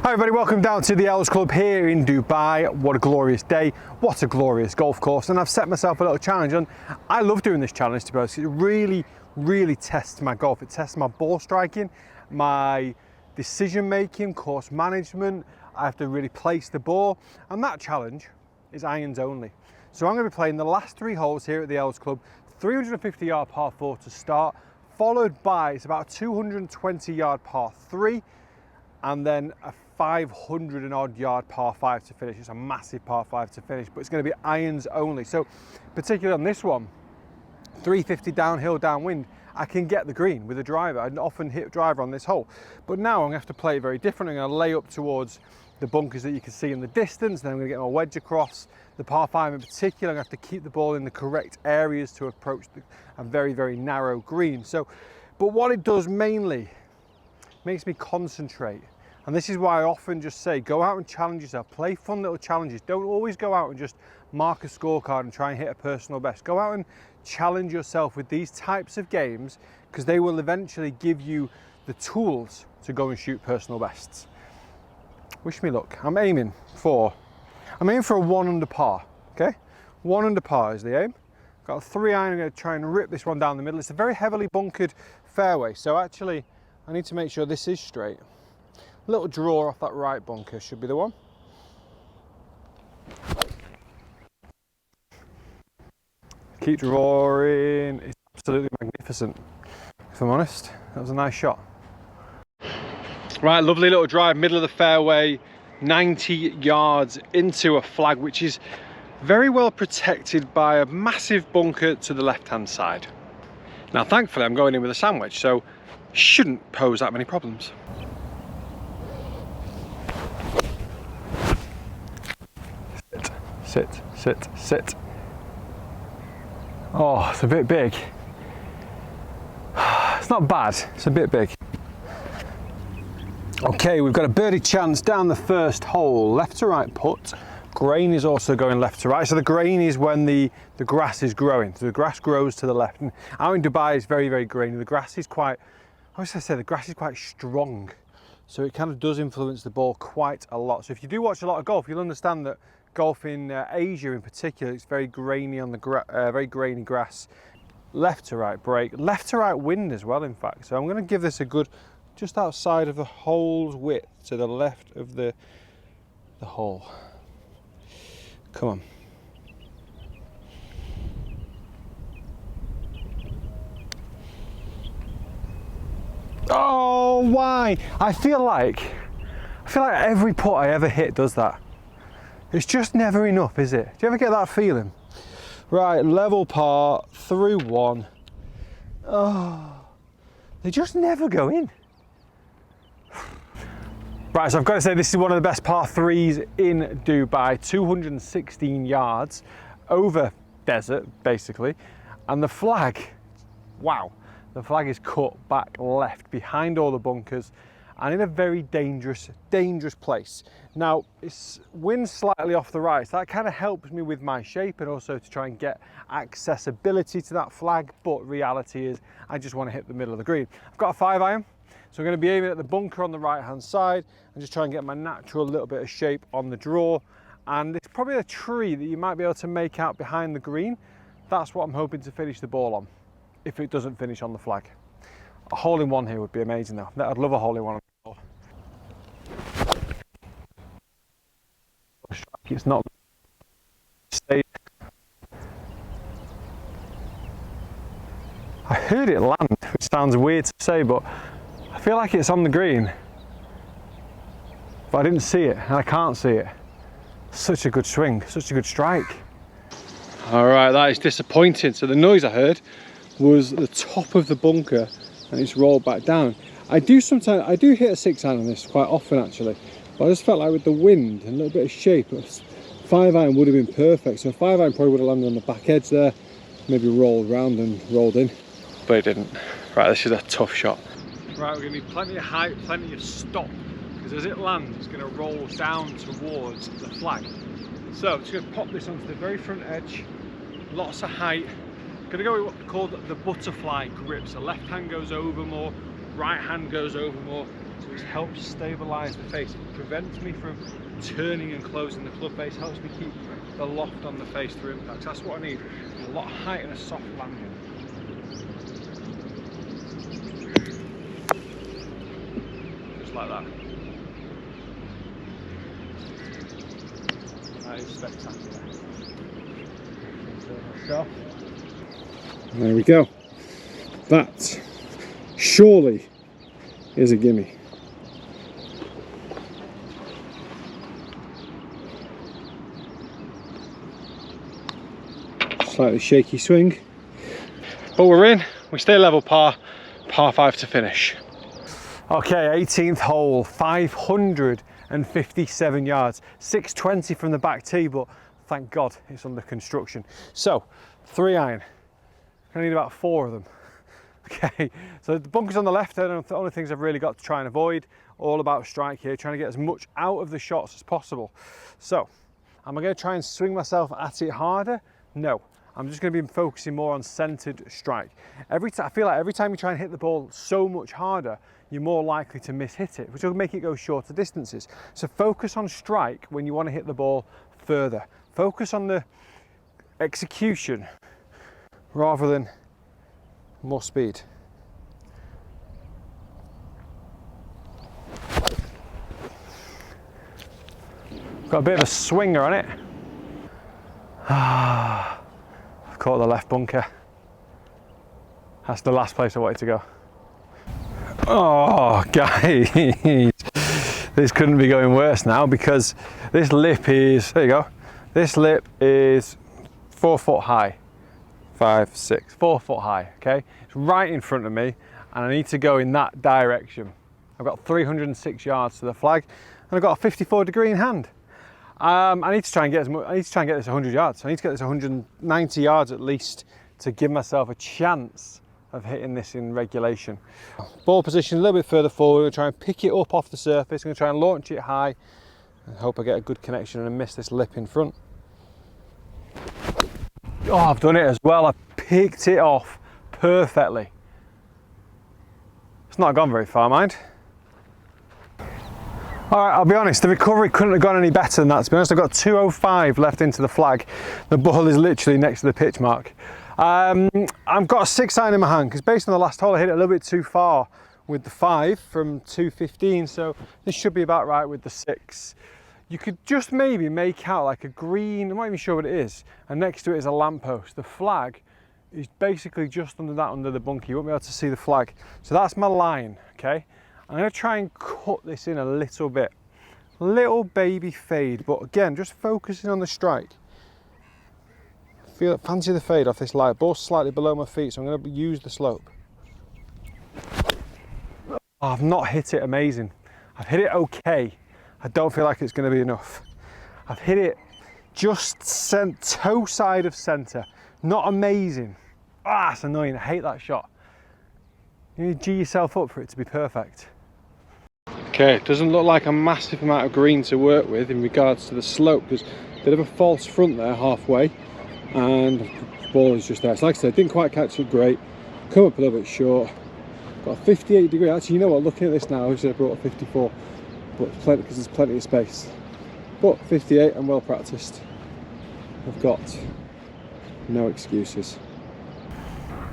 Hi everybody, welcome down to the Els Club here in Dubai. What a glorious day, what a glorious golf course, and I've set myself a little challenge, and I love doing this challenge, to be honest. It really tests my golf. It tests my ball striking, my decision making, course management. I have to really place the ball, and that challenge is irons only. So I'm going to be playing the last 3 holes here at the Els Club, 350 yard par 4 to start, followed by, it's about a 220 yard par 3, and then a 500 and odd yard par 5 to finish. It's a massive par 5 to finish, but it's going to be irons only. So particularly on this one, 350 downhill, downwind, I can get the green with a driver. I often hit a driver on this hole, but now I'm going to have to play it very different. I'm going to lay up towards the bunkers that you can see in the distance, then I'm going to get my wedge across. The par 5 in particular, I'm going to have to keep the ball in the correct areas to approach a very narrow green. So, but what it does mainly makes me concentrate. And this is why I often just say, go out and challenge yourself, play fun little challenges. Don't always go out and just mark a scorecard and try and hit a personal best. Go out and challenge yourself with these types of games, because they will eventually give you the tools to go and shoot personal bests. Wish me luck. I'm aiming for a 1 under par, okay? 1 under par is the aim. Got a 3 iron, I'm gonna try and rip this one down the middle. It's a very heavily bunkered fairway, so actually I need to make sure this is straight. A little draw off that right bunker should be the one. Keep drawing, it's absolutely magnificent, if I'm honest. That was a nice shot. Right, lovely little drive, middle of the fairway, 90 yards into a flag, which is very well protected by a massive bunker to the left-hand side. Now, thankfully, I'm going in with a sandwich, so shouldn't pose that many problems. Sit. Oh, it's a bit big. It's not bad, it's a bit big. Okay, we've got a birdie chance down the first hole, left to right putt. Grain is also going left to right. So the grain is when the grass is growing. So the grass grows to the left. And out in Dubai, it's very grainy. The grass is quite, how should I say, the grass is quite strong. So it kind of does influence the ball quite a lot. So if you do watch a lot of golf, you'll understand that golf in Asia in particular, it's very grainy on the very grainy grass. Left to right break, left to right wind as well, in fact. So I'm going to give this a good, just outside of the hole's width, to the left of the hole. Come on. Oh, why? I feel like every putt I ever hit does that. It's just never enough, is it? Do you ever get that feeling? Right, level par, through 1. Oh, they just never go in. Right, so I've got to say, this is one of the best par 3s in Dubai, 216 yards over desert, basically. And the flag, wow, the flag is cut back left behind all the bunkers and in a very dangerous place. Now, it's wind slightly off the right, so that kind of helps me with my shape and also to try and get accessibility to that flag, but reality is I just want to hit the middle of the green. I've got a 5 iron. So I'm going to be aiming at the bunker on the right hand side and just try and get my natural little bit of shape on the draw. And it's probably a tree that you might be able to make out behind the green. That's what I'm hoping to finish the ball on, if it doesn't finish on the flag. A hole in one here would be amazing though. I'd love a hole in one on the ball. It's not. I heard it land, which sounds weird to say, but I feel like it's on the green, but I didn't see it and I can't see it. Such a good swing, such a good strike. All right, that is disappointing. So the noise I heard was the top of the bunker and it's rolled back down. I do hit a 6 iron on this quite often actually, but I just felt like with the wind and a little bit of shape, a 5 iron would have been perfect. So a 5 iron probably would have landed on the back edge there, maybe rolled round and rolled in, but it didn't. Right, this is a tough shot. Right, we're going to need plenty of height, plenty of stop, because as it lands, it's going to roll down towards the flag. So I'm just going to pop this onto the very front edge, lots of height. Going to go with what's called the butterfly grip. So left hand goes over more, right hand goes over more. So it helps stabilise the face. It prevents me from turning and closing the club face, helps me keep the loft on the face through impact. That's what I need, a lot of height and a soft landing. Just like that. That is spectacular. There we go. That surely is a gimme. Slightly shaky swing, but we're in. We stay level par 5 to finish. Okay, 18th hole, 557 yards, 620 from the back tee, but thank God it's under construction. So 3 iron, I need about 4 of them. Okay, so the bunkers on the left are the only things I've really got to try and avoid. All about strike here, trying to get as much out of the shots as possible. So am I going to try and swing myself at it harder? No. I'm just going to be focusing more on centered strike. I feel like every time you try and hit the ball so much harder, you're more likely to miss-hit it, which will make it go shorter distances. So focus on strike when you want to hit the ball further. Focus on the execution rather than more speed. Got a bit of a swinger on it. Caught the left bunker. That's the last place I wanted to go. Oh, guys, this couldn't be going worse now, because this lip is, there you go, this lip is 4 foot high, 5, 6, 4 foot high, okay? It's right in front of me, and I need to go in that direction. I've got 306 yards to the flag, and I've got a 54 degree in hand. I need to try and get this 100 yards. I need to get this 190 yards at least to give myself a chance of hitting this in regulation. Ball position a little bit further forward. I'm going to try and pick it up off the surface. I'm going to try and launch it high and hope I get a good connection and miss this lip in front. Oh, I've done it as well. I picked it off perfectly. It's not gone very far, mind. All right, I'll be honest, the recovery couldn't have gone any better than that, to be honest. I've got 205 left into the flag. The ball is literally next to the pitch mark. I've got a 6 iron in my hand, because based on the last hole, I hit it a little bit too far with the 5 from 215, so this should be about right with the 6. You could just maybe make out like a green, I'm not even sure what it is, and next to it is a lamppost. The flag is basically just under that, under the bunker. You won't be able to see the flag. So that's my line, okay? I'm going to try and cut this in a little bit. Little baby fade, but again, just focusing on the strike. Fancy the fade off this light. Ball slightly below my feet, so I'm going to use the slope. Oh, I've not hit it amazing. I've hit it okay. I don't feel like it's going to be enough. I've hit it just toe side of centre. Not amazing. Ah, it's annoying. I hate that shot. You need to G yourself up for it to be perfect. Okay, it doesn't look like a massive amount of green to work with in regards to the slope. There's a bit of a false front there halfway, and the ball is just there. So like I said, didn't quite catch it great. Come up a little bit short. Got a 58 degree. Actually, you know what? Looking at this now, I wish I brought a 54, but plenty, because there's plenty of space. But 58, I'm well practiced. I've got no excuses.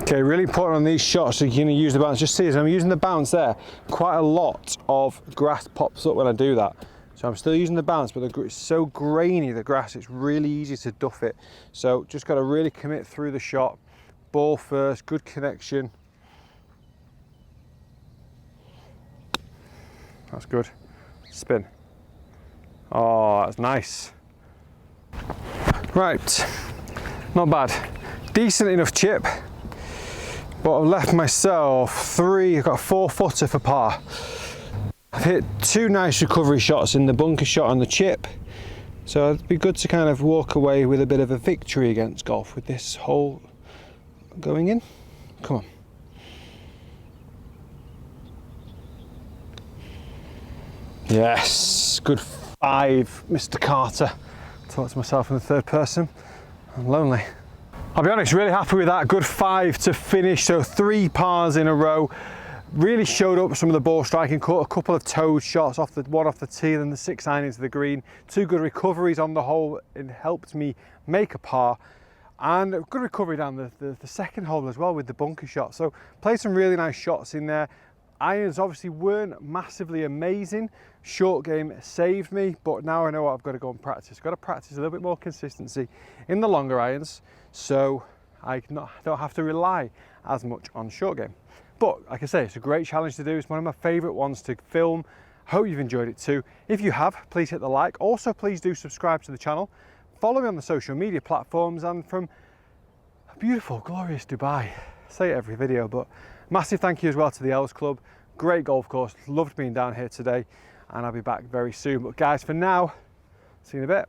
Okay, really important on these shots, so you can use the bounce. Just see as I'm using the bounce there, quite a lot of grass pops up when I do that. So I'm still using the bounce, but it's so grainy, the grass, it's really easy to duff it. So just got to really commit through the shot. Ball first, good connection. That's good. Spin. Oh, that's nice. Right, not bad. Decent enough chip. But I've left myself I've got a 4-footer for par. I've hit 2 nice recovery shots in the bunker shot and the chip. So it'd be good to kind of walk away with a bit of a victory against golf with this hole going in. Come on. Yes, good 5, Mr. Carter. Talk to myself in the third person. I'm lonely. I'll be honest, really happy with that. Good 5 to finish, so 3 pars in a row. Really showed up some of the ball striking, caught a couple of toed shots, one off the tee and then the 6-iron into the green. 2 good recoveries on the hole, it helped me make a par. And a good recovery down the second hole as well with the bunker shot. So played some really nice shots in there. Irons obviously weren't massively amazing. Short game saved me, but now I know what I've got to go and practice. I've got to practice a little bit more consistency in the longer irons, so I don't have to rely as much on short game. But like I say, it's a great challenge to do. It's one of my favourite ones to film. Hope you've enjoyed it too. If you have, please hit the like. Also, please do subscribe to the channel. Follow me on the social media platforms, and from beautiful, glorious Dubai. I say it every video, but massive thank you as well to the Els Club. Great golf course. Loved being down here today, and I'll be back very soon. But guys, for now, see you in a bit.